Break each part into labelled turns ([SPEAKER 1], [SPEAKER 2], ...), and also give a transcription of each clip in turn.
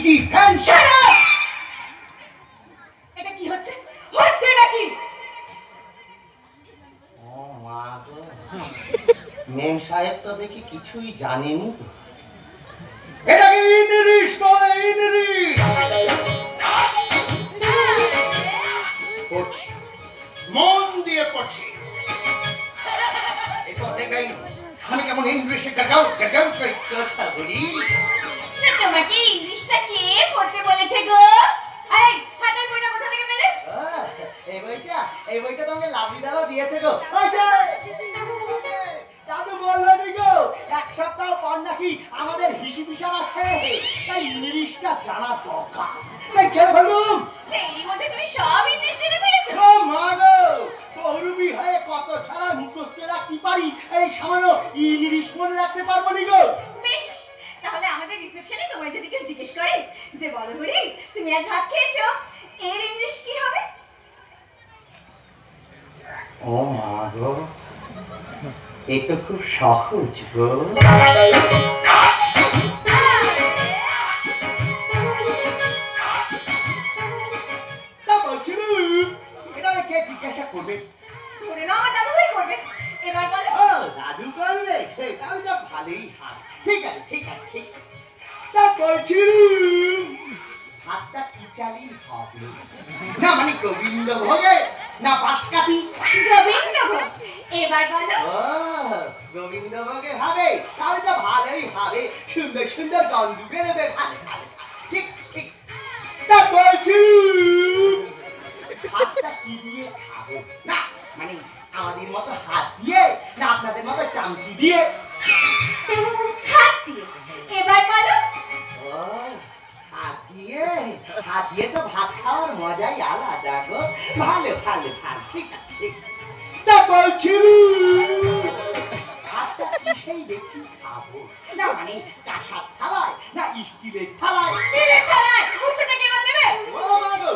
[SPEAKER 1] Easy fan.
[SPEAKER 2] এটা কি হচ্ছে? হচ্ছে নাকি?
[SPEAKER 1] ও মা গো, মেম সাহেব তো দেখি কিছুই জানেনি। এটাকে ইংলিশ বলে, ইংলিশ। পড়ছি, মন দিয়ে পড়ছি। এই তো দেখাই আমি কেমন ইংলিশে গাগাও গাগাও করে কথা বলি।
[SPEAKER 2] তোমাকে ইংলিশটা কে পড়তে বলেছে গো? এই হাতের বইটা কোথা থেকে পেলে?
[SPEAKER 1] এই বইটা তোমাকে লাভলি দাদা দিয়েছে গো। ওই যে দাদু বললো নি গো, এক সপ্তাহ পর নাকি আমাদের হিসাব হিসাব আছে, তাই ইংলিশটা জানা দরকার। তাই কেন বলুন
[SPEAKER 2] সেই মধ্যে তুমি সব ইংলিশ জেনে ফেলেছো?
[SPEAKER 1] ও মা গো, তরুবি হয়ে কত ছাড়া মুখস্থ রাখতে পারি, এই সামান্য ইংলিশ মনে রাখতে পারবো নি গো।
[SPEAKER 2] বেশ, তাহলে আমাদের রিসেপশনে তোমায় যদি কেউ জিজ্ঞেস করে যে বলো হরি তুমি আজ ভাত খেয়েছো, এর ইংলিশ কি হবে?
[SPEAKER 1] ও মা গো, এই তো খুব সহজ গো। তা বলছিলাম, এটা কে জিজ্ঞাসা করবে?
[SPEAKER 2] ধরে নাও আমার দাদু ভাই করবে। এবার বলো।
[SPEAKER 1] ও দাদু করবে, তাহলে তো ভালোই হয়। ঠিক আছে ঠিক আছে ঠিক আছে। তা বলছিলাম, ভাতটা কি চালিয়ে হবে? না মানে গোবিন্দ ভোগে না বাঁশকাঠি?
[SPEAKER 2] গোবিন্দ ভোগ। এবার বলো।
[SPEAKER 1] ও গোবিন্দ ভোগে হবে, তাহলে তো ভালোই হবে। সুন্দর সুন্দর গন্ধ বেরোবে। ভালো ভালো ঠিক ঠিক। তা বলছিলাম, ভাতটা কি দিয়ে খাবো? না মানে আমাদের মতো হাত দিয়ে না আপনাদের মতো চামচি দিয়ে?
[SPEAKER 2] হাত দিয়ে। এবার বলো।
[SPEAKER 1] ও হাত দিয়ে, হাত দিয়ে তো ভাত খাওয়ার মজাই আলাদা গো। ভালো ভালো ভালো ঠিক আছে ঠিক আছে। তা বলছিলাম, ভাতটা কিসেই দেখি খাবো? না মানে কাঁসার থালায় না স্টিলের থালায়?
[SPEAKER 2] স্টিলের থালায়। উত্তরটা কে দেবে?
[SPEAKER 1] ও মা গো,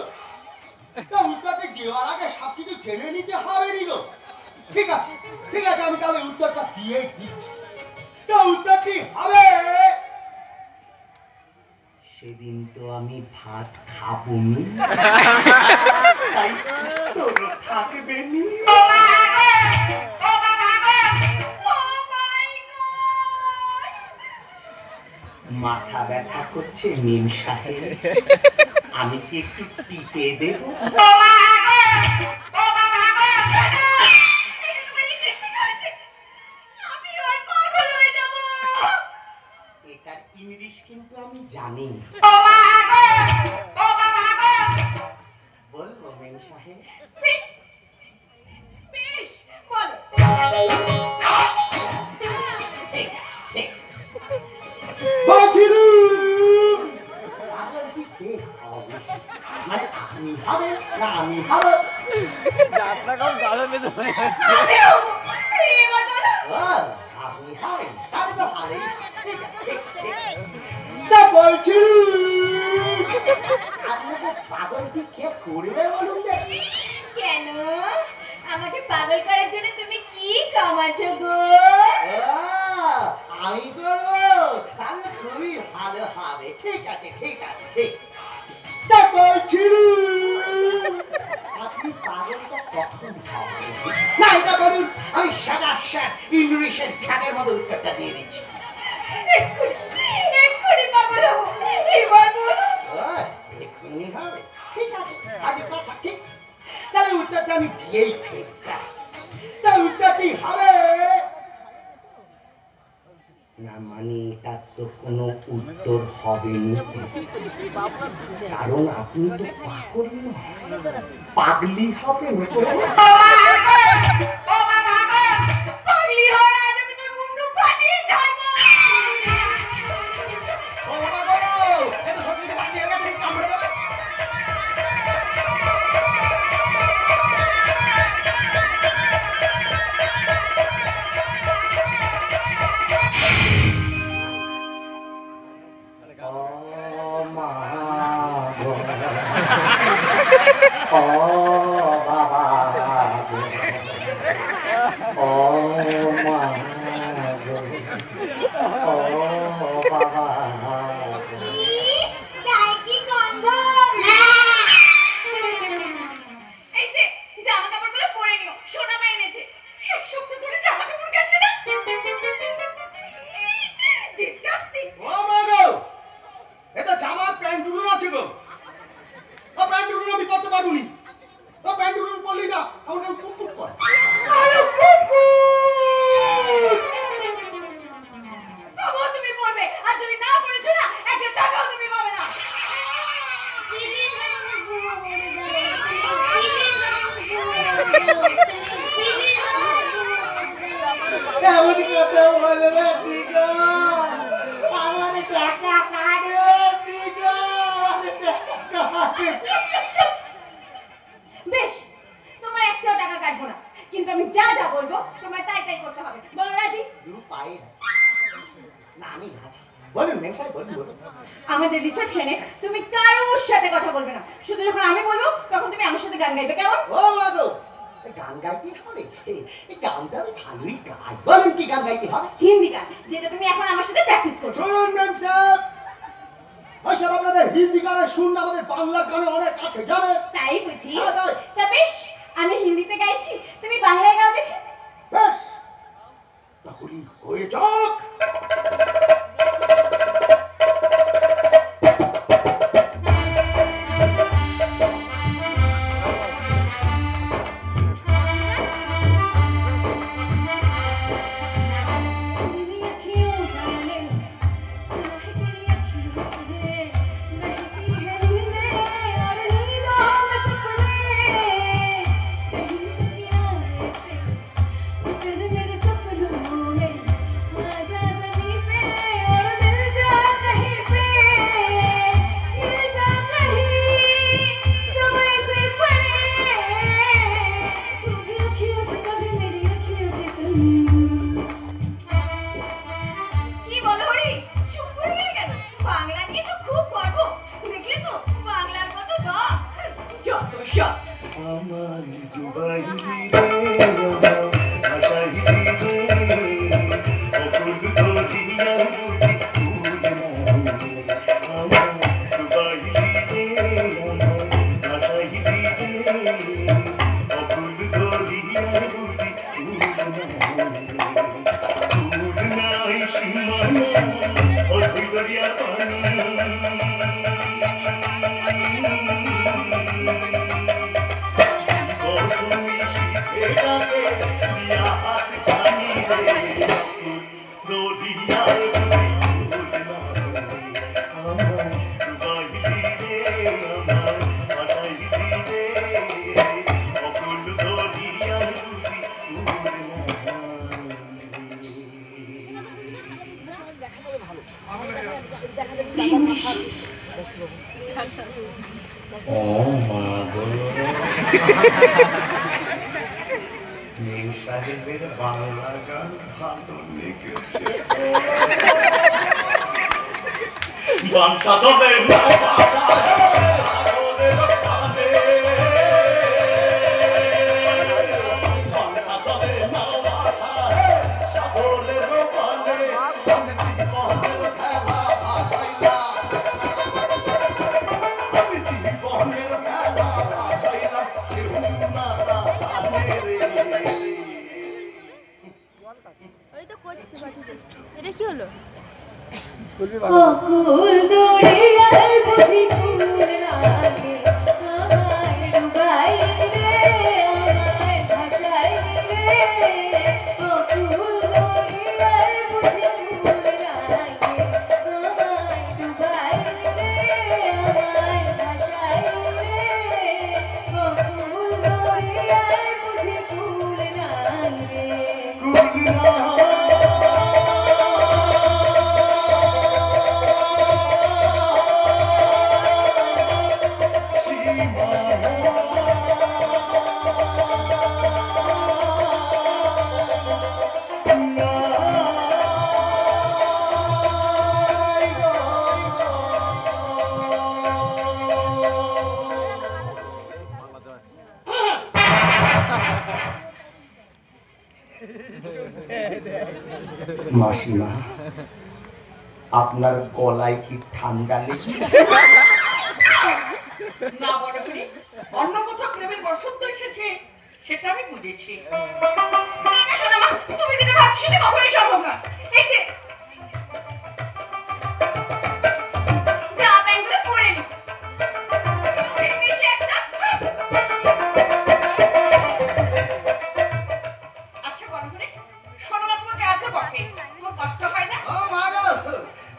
[SPEAKER 1] তা উত্তরটা দেওয়ার আগে সব কিছু জেনে নিতে হবে নি গো। ঠিক আছে ঠিক আছে, আমি তাহলে উত্তরটা দিয়ে দিচ্ছি। তা উত্তরটি হবে, সেদিন তো আমি ভাত খাবো নি, তাই উত্তর থাকবে নি। মাথা ব্যথা করছে মিম সাহেব, আমি কি একটু টিপে দেব? এটার ইংলিশ কিন্তু আমি জানি। বলবো মিম সাহেব?
[SPEAKER 2] বেশ, বলো।
[SPEAKER 1] ঠিক ঠিক। বলছিলাম, পাগলটি কে হবে? মানে আপনি হবে না আমি হবে?
[SPEAKER 3] যাত্রা কম গালো মেজে হয়ে যাচ্ছে।
[SPEAKER 2] এবার বলো।
[SPEAKER 1] ও আপনি হবেন, তাহলে তো ভালোই। ঠিক আছে ঠিক ঠিক। তা বলছিলাম, আপনাকে পাগলটি কে করবে বলুন দেখি?
[SPEAKER 2] কেন? আমাকে পাগল করার জন্য তুমি কি কামাচ্ছো গো?
[SPEAKER 1] আমি করবো, তাহলে খুবই ভালো হবে। ঠিক আছে ঠিক আছে ঠিক। তা বলছিলাম, আপনি পাগলটা কখন হবেন? না এটা বলুন, আমি সাদা শার্ট ইংলিশের খ্যাটের মতো উত্তরটা দিয়ে দিচ্ছি।
[SPEAKER 2] এক্ষুনি পাগল হবো। এবার বলো।
[SPEAKER 1] এক্ষুনি হবে? ঠিক আছে, আগে কথা ঠিক। তাহলে উত্তরটা আমি দিয়েই ফেলতাম। তা উত্তরটি হবে, না মানে তার তো কোনো উত্তর হবে না, কারণ আপনি তো পাগল নয়, পাগলি হবেন।
[SPEAKER 2] পাগলি হয়ে আজ আমি তোর মুন্ডু ফাটিয়ে ছাড়বো।
[SPEAKER 1] ও বাবা গো, ও মা গো, ও বাবা গো।
[SPEAKER 2] বেশ, তোমার একটাও টাকা কাটবো না, কিন্তু আমি যা যা বলবো তোমার তাই তাই করতে হবে। বলো রাজি?
[SPEAKER 1] না আমি রাজি। বলুন ম্যাম সাহেব, বলুন বলুন।
[SPEAKER 2] আমাদের রিসেপশনে তুমি কারোর সাথে কথা বলবে না, শুধু যখন আমি বলবো তখন তুমি আমার সাথে গান গাইবে, কেমন?
[SPEAKER 1] ও মাগো, গান গাইতে হবে? এই গানটা আমি ভালোই গাই। বলুন কি গান গাইতে হবে?
[SPEAKER 2] হিন্দি গান, যেটা তুমি এখন আমার সাথে প্র্যাকটিস করছো।
[SPEAKER 1] শুনুন ম্যাম সাহেব, ওইসব আপনাদের হিন্দি গানে শুনুন, আমাদের বাংলার গানে অনেক আছে জানেন।
[SPEAKER 2] তাই বুঝি?
[SPEAKER 1] হ্যাঁ, তাই।
[SPEAKER 2] তা বেশ, আমি হিন্দিতে গাইছি, তুমি বাংলায় গাও দেখি।
[SPEAKER 1] বেশ, তাহলে হয়ে যাক।
[SPEAKER 2] কি বলো হরি? চুপ করে গেলে কেন? বাংলা নিয়ে তো খুব গর্ব, দেখলে তো বাংলার কত দম। যত সব।
[SPEAKER 4] আমার দুবাই রে আমার ভাষাই রে অকুল দরিয়া বুঝি ফুল নাই আমার দুবাই রে আমার ভাষাই রে অকুল দরিয়া বুঝি ফুল নাই সীমানা অকুল দরিয়ার পানি Oh my God. সাহেবের বাংলা গান ভালো লেগেছে বাংলা তবে
[SPEAKER 5] এটা কি হলো?
[SPEAKER 2] অকুল দরিয়ায় বুঝি ফুল লাগে, আমায় ডুবাই রে, আমায় ভাসাই রে। অকুল দরিয়ায় বুঝি ফুল লাগে, আমায় ডুবাই রে, আমায় ভাসাই রে। অকুল দরিয়ায় বুঝি ফুল লাগে।
[SPEAKER 1] মাসিমা, আপনার গলায় কি ঠান্ডা লেগেছে?
[SPEAKER 6] না বড় করে অন্য কোথাও প্রেমের বসন্ত এসেছে, সেটা আমি বুঝেছি।
[SPEAKER 2] না শোনা মা, তুমি যেটা ভাবছো সেটা কখনোই সম্ভব না। এই যে জামা প্যান্টগুলো পরে নি,
[SPEAKER 6] আচ্ছা বড় করে শোনো না, তোমাকে এত বকে, তোমার কষ্ট হয় না?
[SPEAKER 1] ও মা গো,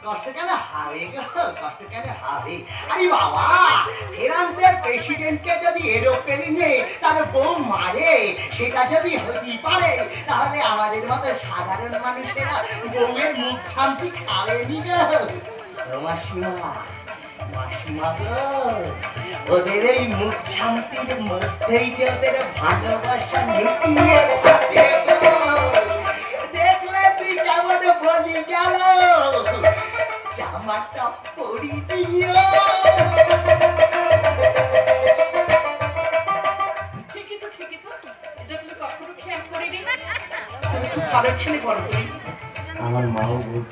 [SPEAKER 1] কষ্ট কেন হবে গো, কষ্ট কেন হবে? আরে বাবা, ফ্রান্সের প্রেসিডেন্টকে যদি এরোপ্লেনে তার বউ মারে, সেটা যদি হতে পারে, তাহলে আমাদের মতো সাধারণ মানুষেরা বউয়ের মুখ শান্তি খাবেনি গো। তোমার সীমা মাসিমা গো, ওদের এই মুখ শান্তির মধ্যেই যে ওদের ভালোবাসা লুকিয়ে থাকে গো। দেখলে তুই কেমন বলি গেল, জামাটা পরি দিও।
[SPEAKER 6] ঠিকই তো এটা তুমি কখনো খেয়াল করিনি। তুমি খুব ভালো ছেলে বড় করি।
[SPEAKER 1] আমার মাও বলতো